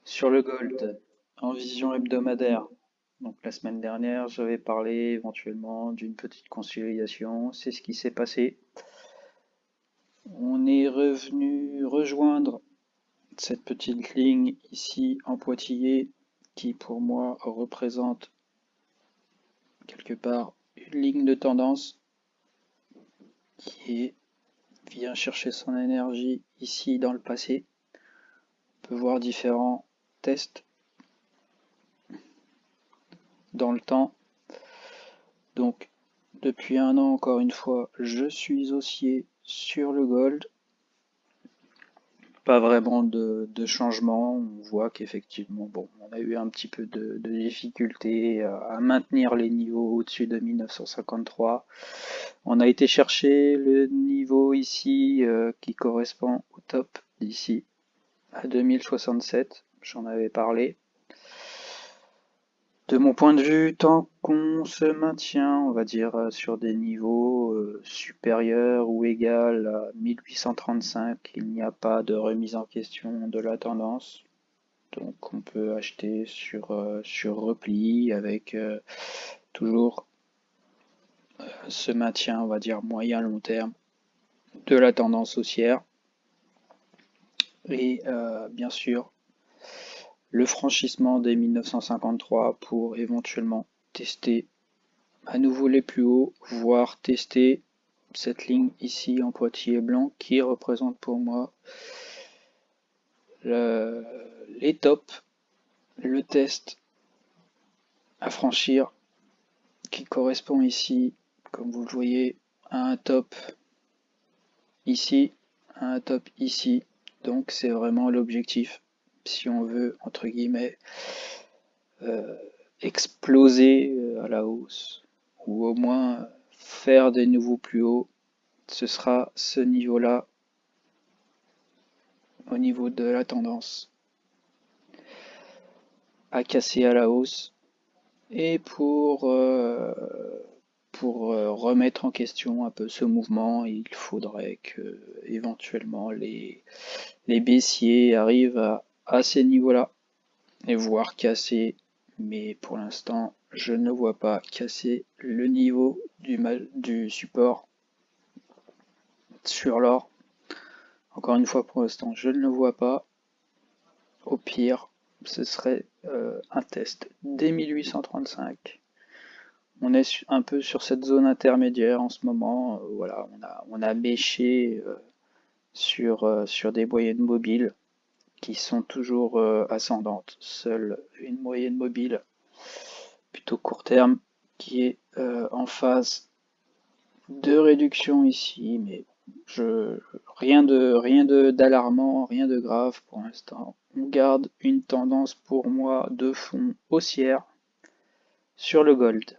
Sur le gold, en vision hebdomadaire. Donc la semaine dernière, j'avais parlé éventuellement d'une petite consolidation. C'est ce qui s'est passé. On est revenu rejoindre cette petite ligne ici en pointillé qui pour moi représente quelque part une ligne de tendance qui vient chercher son énergie ici dans le passé. On peut voir différents tests dans le temps. Donc depuis un an, encore une fois, je suis haussier sur le gold. Pas vraiment de changement. On voit qu'effectivement, bon, on a eu un petit peu de difficulté à maintenir les niveaux au-dessus de 1953. On a été chercher le niveau ici qui correspond au top d'ici à 2067. J'en avais parlé. De mon point de vue, tant qu'on se maintient, on va dire, sur des niveaux supérieurs ou égaux à 1835, il n'y a pas de remise en question de la tendance. Donc on peut acheter sur repli avec toujours ce maintien, on va dire, moyen-long terme de la tendance haussière. Et bien sûr, le franchissement des 1953 pour éventuellement tester à nouveau les plus hauts, voire tester cette ligne ici en pointillé blanc qui représente pour moi les tops, le test à franchir qui correspond ici, comme vous le voyez, à un top ici, à un top ici. Donc c'est vraiment l'objectif si on veut, entre guillemets, euh, exploser à la hausse ou au moins faire des nouveaux plus hauts. Ce sera ce niveau-là au niveau de la tendance à casser à la hausse. Et pour remettre en question un peu ce mouvement, il faudrait que éventuellement les baissiers arrivent à ces niveaux-là et voire casser. Mais pour l'instant, je ne vois pas casser le niveau du support sur l'or. Encore une fois, pour l'instant, je ne le vois pas. Au pire, ce serait un test dès 1835. On est un peu sur cette zone intermédiaire en ce moment. Voilà, on a bêché sur des moyennes mobiles qui sont toujours ascendantes. Seule une moyenne mobile plutôt court terme qui est en phase de réduction ici, mais rien de d'alarmant, rien de grave pour l'instant. On garde une tendance pour moi de fond haussière sur le gold.